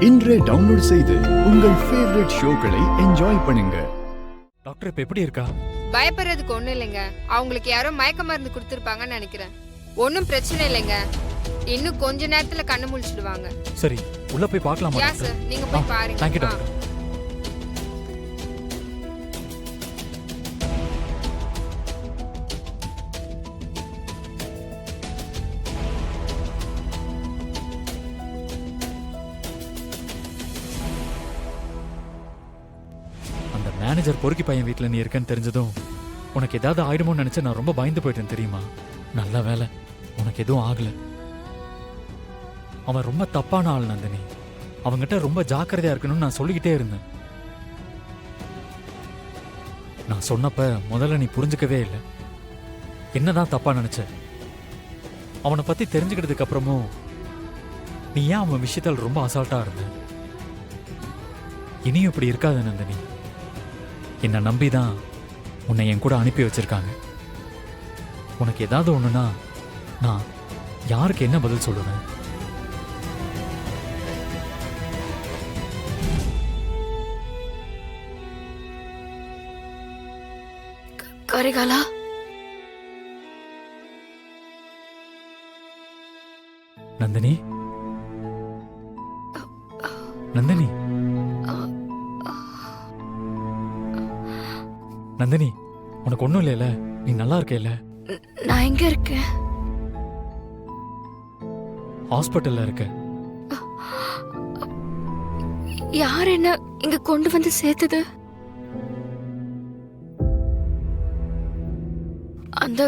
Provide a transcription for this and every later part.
இன்றே டவுன்லோட் செய்து உங்கள் ஃபேவரட் ஷோக்களை என்ஜாய் பண்ணுங்க. டாக்டர் இப்ப எப்படி இருக்கா? பயப்படுறதுக்கு ஒண்ணும் இல்லைங்க. அவங்களுக்கு யாரோ மயக்க மருந்து கொடுத்துருப்பாங்கன்னு நினைக்கிறேன். ஒன்றும் பிரச்சனை இல்லைங்க. இன்னும் கொஞ்ச நேரத்துல கண்ணு முழிச்சிடுவாங்க. சரி, உள்ள போய் பார்க்கலாமா? யா சார், நீங்க போய் பாருங்க. Thank you doctor. அந்த மேனேஜர் பொறுக்கி பையன் வீட்டில் நீ இருக்கேன்னு தெரிஞ்சதும் உனக்கு ஏதாவது ஆயிடுமோன்னு நினைச்சு நான் ரொம்ப பயந்து போயிட்டேன் தெரியுமா? நல்ல வேலை உனக்கு எதுவும் ஆகல. அவன் ரொம்ப தப்பான ஆள் நந்தினி. அவங்கிட்ட ரொம்ப ஜாக்கிரதையா இருக்கணும்னு நான் சொல்லிக்கிட்டே இருந்தேன். நான் சொன்னப்ப முதல்ல நீ புரிஞ்சுக்கவே இல்லை. என்னதான் தப்பா நினைச்ச? அவனை பத்தி தெரிஞ்சுக்கிட்டதுக்கு அப்புறமும் நீ ஏன் அவன் விஷயத்தால் ரொம்ப அசால்ட்டா இருந்த? இனியும் இப்படி இருக்காத நந்தினி. என்னை நம்பிதான் உன்னை என் கூட அனுப்பி வச்சிருக்காங்க. உனக்கு ஏதாவது ஒண்ணுன்னா நான் யாருக்கு என்ன பதில் சொல்லுவேன்? கரிகாலா, நந்தினி, நந்தினி, நந்தினி, உனக்கு ஒண்ணும் இல்லையில? நீ நல்லா இருக்கேல்ல? நான் எங்க இருக்கேன்? ஹாஸ்பிட்டல்ல இருக்க. யார் என்ன இங்க கொண்டு வந்து சேர்த்தது? அந்த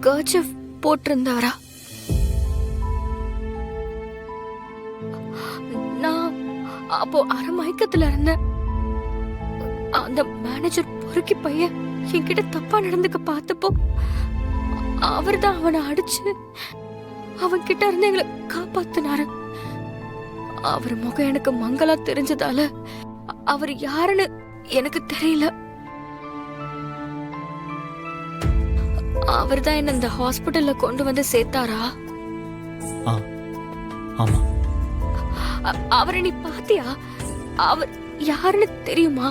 கர்ச்சீஃப் போட்டிருந்தவரா? நான் அப்போ அரை மயக்கத்துல இருந்தேன். அந்த மேனேஜர் பொறுக்கி பையன் என்கிட்ட தப்பா நடந்துக்க பார்த்தப்போ அவர்தான் அவனை அடிச்சு அவன் கிட்ட இருந்து எங்களை காப்பாத்தினாரு. அவர் முகம் எனக்கு மங்களா தெரிஞ்சதால அவர் யாருன்னு எனக்கு தெரியல. அவர் தான் என்ன இந்த ஹாஸ்பிட்டல்ல கொண்டு வந்து சேர்த்தாரா? ஆமா. அவரை நீ பாத்தியா? அவர் யாருன்னு தெரியுமா?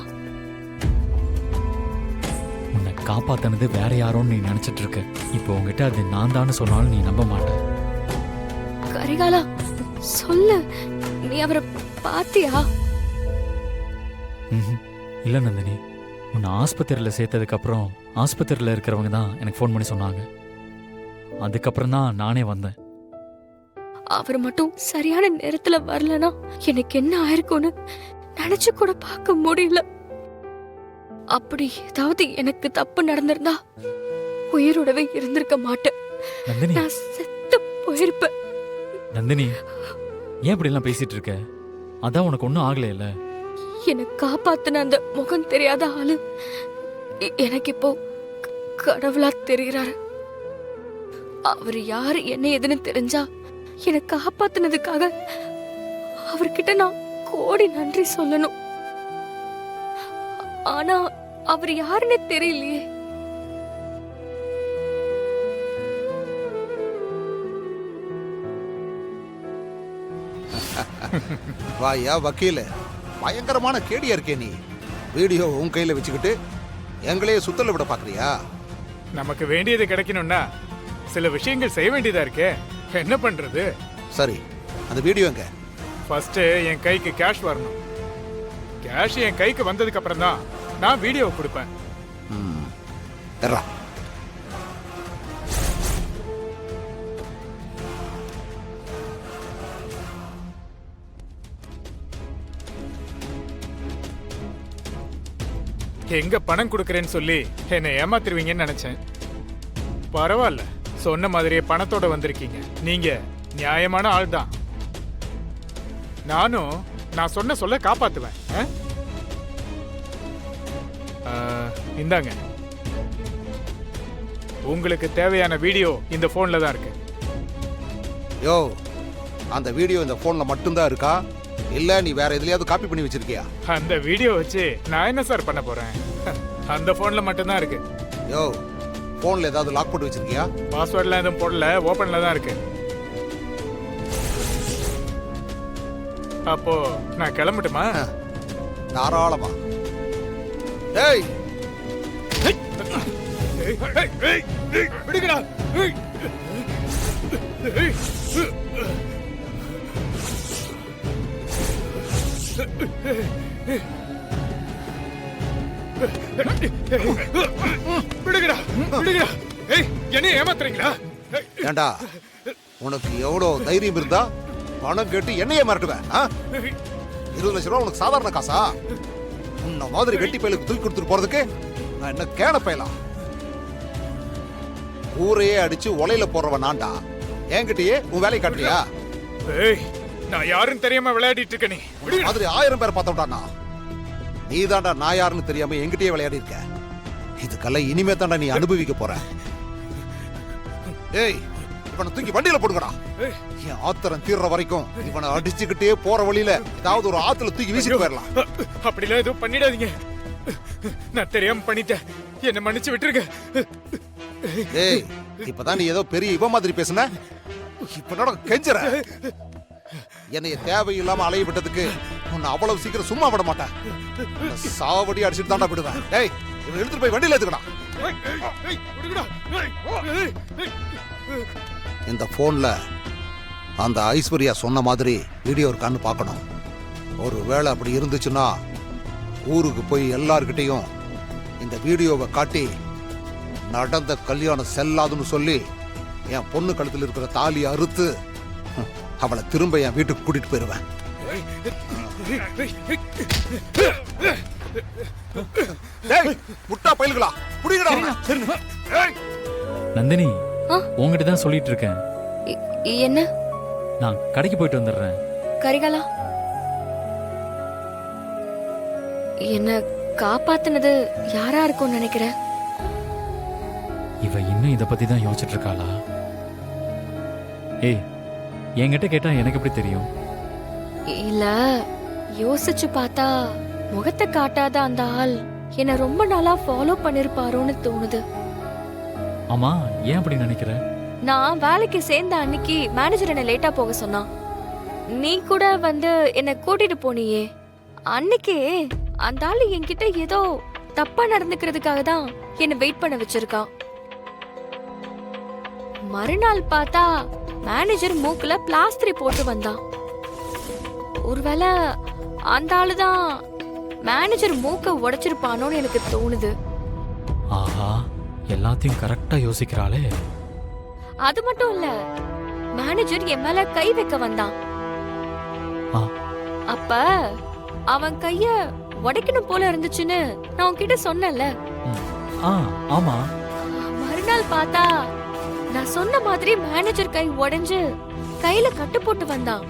உன்னை காப்பாத்தினது வேற யாரோன்னு நீ நினைச்சிட்டு இருக்க. இப்போ உங்ககிட்ட அது நான் தான் சொன்னாலும் நீ நம்ப மாட்ட. கரிகாலா, சொல்லு, நீ அவரை பாத்தியா? இல்ல நந்தினி, உன்னை ஆஸ்பத்திரியில் சேர்த்ததுக்கு அப்புறம் ஆஸ்பத்திரியில் இருக்கிறவங்க தான் எனக்கு ஃபோன் பண்ணி சொன்னாங்க. அதுக்கப்புறம் தான் நானே வந்தேன். அவர் மட்டும் சரியான நேரத்துல வரலனா எனக்கு என்ன ஆயிருக்கும்னு நினைச்சு கூட பார்க்க முடியல. அப்படி ஏதாவது எனக்கு தப்பு நடந்திருந்தா உயிரோடவே இருந்திருக்க மாட்டேன். நந்தினி, நான் செத்து போயிருப்பேன். நந்தினி, ஏன் இப்படி எல்லாம் பேசிட்டு இருக்க? அதான் உனக்கு ஒன்றும் ஆகல இல்ல? என்னை காப்பாத்தின அந்த முகம் தெரியாத ஆளு எனக்கு இப்போ கடவுளா தெரிகிறாரு. அவர் யாரு என்ன எதுன்னு தெரிஞ்சா என்னை காப்பாத்தினதுக்காக அவர்கிட்ட நான் கோடி நன்றி சொல்லணும். ஆனா அவர் யாருன்னு தெரியலையே. வாயா வக்கீல, பயங்கரமான கேடியா இருக்கே நீ. வீடியோ உன் கையில வச்சுக்கிட்டு எங்களையே சுத்தல விட பாக்குறியா? நமக்கு வேண்டியது கிடைக்கணும்னா சில விஷயங்கள் செய்ய வேண்டியதா இருக்கே. என்ன பண்றது? சரி, அந்த வீடியோ எங்க? ஃபர்ஸ்ட் என் கைக்கு கேஷ் வரணும். கேஷ் என் கைக்கு வந்ததுக்கு அப்புறம் தான் நான் வீடியோ கொடுப்பேன். எர்ரா. எங்க பணம் கொடுக்கறேன்னு சொல்லி என்னை ஏமாத்திருவீங்கன்னு நினைச்சேன். பரவாயில்ல, சொன்ன மாதிரியே பணத்தோட வந்திருக்கீங்க. நீங்க நியாயமான ஆள் தான். நானும் நான் சொன்ன சொல்ல காப்பாத்துவேன். இந்தாங்க, உங்களுக்கு தேவையான வீடியோ இந்த போன்ல தான் இருக்கு. யோ, அந்த வீடியோ இந்த போன்ல மட்டும்தான் இருக்கா? இல்ல நீ வேற எதுலயாவது காப்பி பண்ணி வச்சிருக்கியா? அந்த வீடியோ வச்சு நான் என்ன சார் பண்ண போறேன்? அந்த போன்ல மட்டும்தான் இருக்கு. யோ, போன்ல ஏதாவது லாக் போட்டு வச்சிருக்கியா? பாஸ்வேர்ட்லாம் எதுவும் போடல, ஓபன்ல தான் இருக்கு. அப்போ நான் கிளம்பட்டுமா? தாராளமா. டேய் ஏய், ஏய், ஏய், ஏய், விடுங்கடா. ஏய். ஏய். விடுங்கடா, விடுங்கடா. ஏய், என்னைய ஏமாத்துறீங்களா? ஏய். ஏண்டா உனக்கு எவ்வளவு தைரியம் இருந்தா பணம் கேட்டு என்னையே மிரட்டுவேன்? 20 லட்சம் ரூபா உனக்கு சாதாரண காசா? உன்ன மாதிரி வெட்டி பயலுக்கு தூக்கி கொடுத்துட்டு போறதுக்கு நான் என்ன கேன பயலாம்? ஊரையே அடிச்சு உலையில போறவன் நான்டா. என்கிட்டயே உன் வேலையை காட்டுறியா? ஏய், நான் யாருன்னு தெரியாம விளையாடிட்டு இருக்க. நீ உன்ன மாதிரி 1000 பேர் பார்த்தோம்டாண்ணா. நீ தாண்டா நான் யாருன்னு தெரியாம என்கிட்டயே விளையாடி இருக்க. இதுக்கெல்லாம் இனிமே தாண்டா நீ அனுபவிக்க போற. ஏய், இவனை தூக்கி வண்டியில போடுங்கடா. என் ஆத்திரம் தீர்ற வரைக்கும் இவனை அடிச்சுக்கிட்டே போற வழியில ஏதாவது ஒரு ஆத்துல தூக்கி வீசிட்டு போயிடலாம். அப்படிலாம் எதுவும் பண்ணிடாதீங்க. நான் தெரியாம பண்ணிட்டேன். என்ன மன்னிச்சு விட்டுருங்க. ஏய், இப்பதான் நீ ஏதோ பெரிய இவ மாதிரி பேசுன. இப்ப நட கெஞ்சற. என்னைய தேவையில்லாம அலைய விட்டதுக்கு உன்னை அவ்வளவு சீக்கிரம் சும்மா விட மாட்டேன். உன்னை சாவடி அடிச்சுட்டு தாண்டா விடுவேன். டேய், இவனை எடுத்துட்டு போய் வண்டியில ஏத்துக்கடா. இந்த போன்ல அந்த ஐஸ்வர்யா சொன்ன மாதிரி வீடியோ இருக்கான்னு பார்க்கணும். ஒருவேளை அப்படி இருந்துச்சுன்னா ஊருக்கு போய் எல்லார்கிட்டையும் இந்த வீடியோவை காட்டி நடந்த கல்யாணம் செல்லாதுன்னு சொல்லி என் பொண்ணு கழுத்தில் இருக்கிற தாலியை அறுத்து அவளை திரும்ப என் வீட்டுக்கு கூட்டிட்டு போயிருவேன். டேய், முட்டா பயல்களா, புடிங்கடா அவனை. ஏய், நந்தினி, ஆ? உங்ககிட்ட தான் சொல்லிட்டு இருக்கேன். என்ன நான் கடைக்கு போயிட்டு வந்துடுறேன். கரிகாலா, என்ன காப்பாத்துனது யாரா இருக்கும்னு நினைக்கிற? இவ இன்னும் இத பத்தி தான் யோசிச்சுட்டு இருக்காளா? ஏய், என்கிட்ட கேட்டா எனக்கு எப்படி தெரியும்? இல்ல, யோசிச்சு பார்த்தா முகத்தை காட்டாத அந்த ஆள் என்ன ரொம்ப நாளா ஃபாலோ பண்ணிருப்பாரோன்னு தோணுது. ஆமா, ஏன் அப்படி நினைக்கிற? நான் வேலைக்கு சேர்ந்த அன்னைக்கு மேனேஜர் என்ன லேட்டா போக சொன்னான். நீ கூட வந்து என்ன கூட்டிட்டு போனியே, அன்னைக்கே அந்த ஆளு என்கிட்ட ஏதோ தப்பா நடந்துக்கிறதுக்காக தான் என்ன வெயிட் பண்ண வச்சிருக்கான். மறுநாள் பார்த்தா மேனேஜர் மூக்குல பிளாஸ்டரி போட்டு வந்தான். ஒருவேளை அந்த ஆளுதான் மேனேஜர் மூக்க உடைச்சிருப்பானோன்னு எனக்கு தோணுது. ஆஹா, எல்லாத்தையும் கரெக்டா யோசிக்கிறாளே. அது மட்டும் இல்ல, மேனேஜர் என் மேல கை வைக்க வந்தான். ஆ. அப்ப அவன் கைய உடைக்கணும் போல இருந்துச்சுன்னு நான் உன்கிட்ட சொன்னேன்ல. ஆ, ஆமா. மறுநாள் பார்த்தா நான் சொன்ன மாதிரி மேனேஜர் கை உடைஞ்சு கையில கட்டு போட்டு வந்தான்.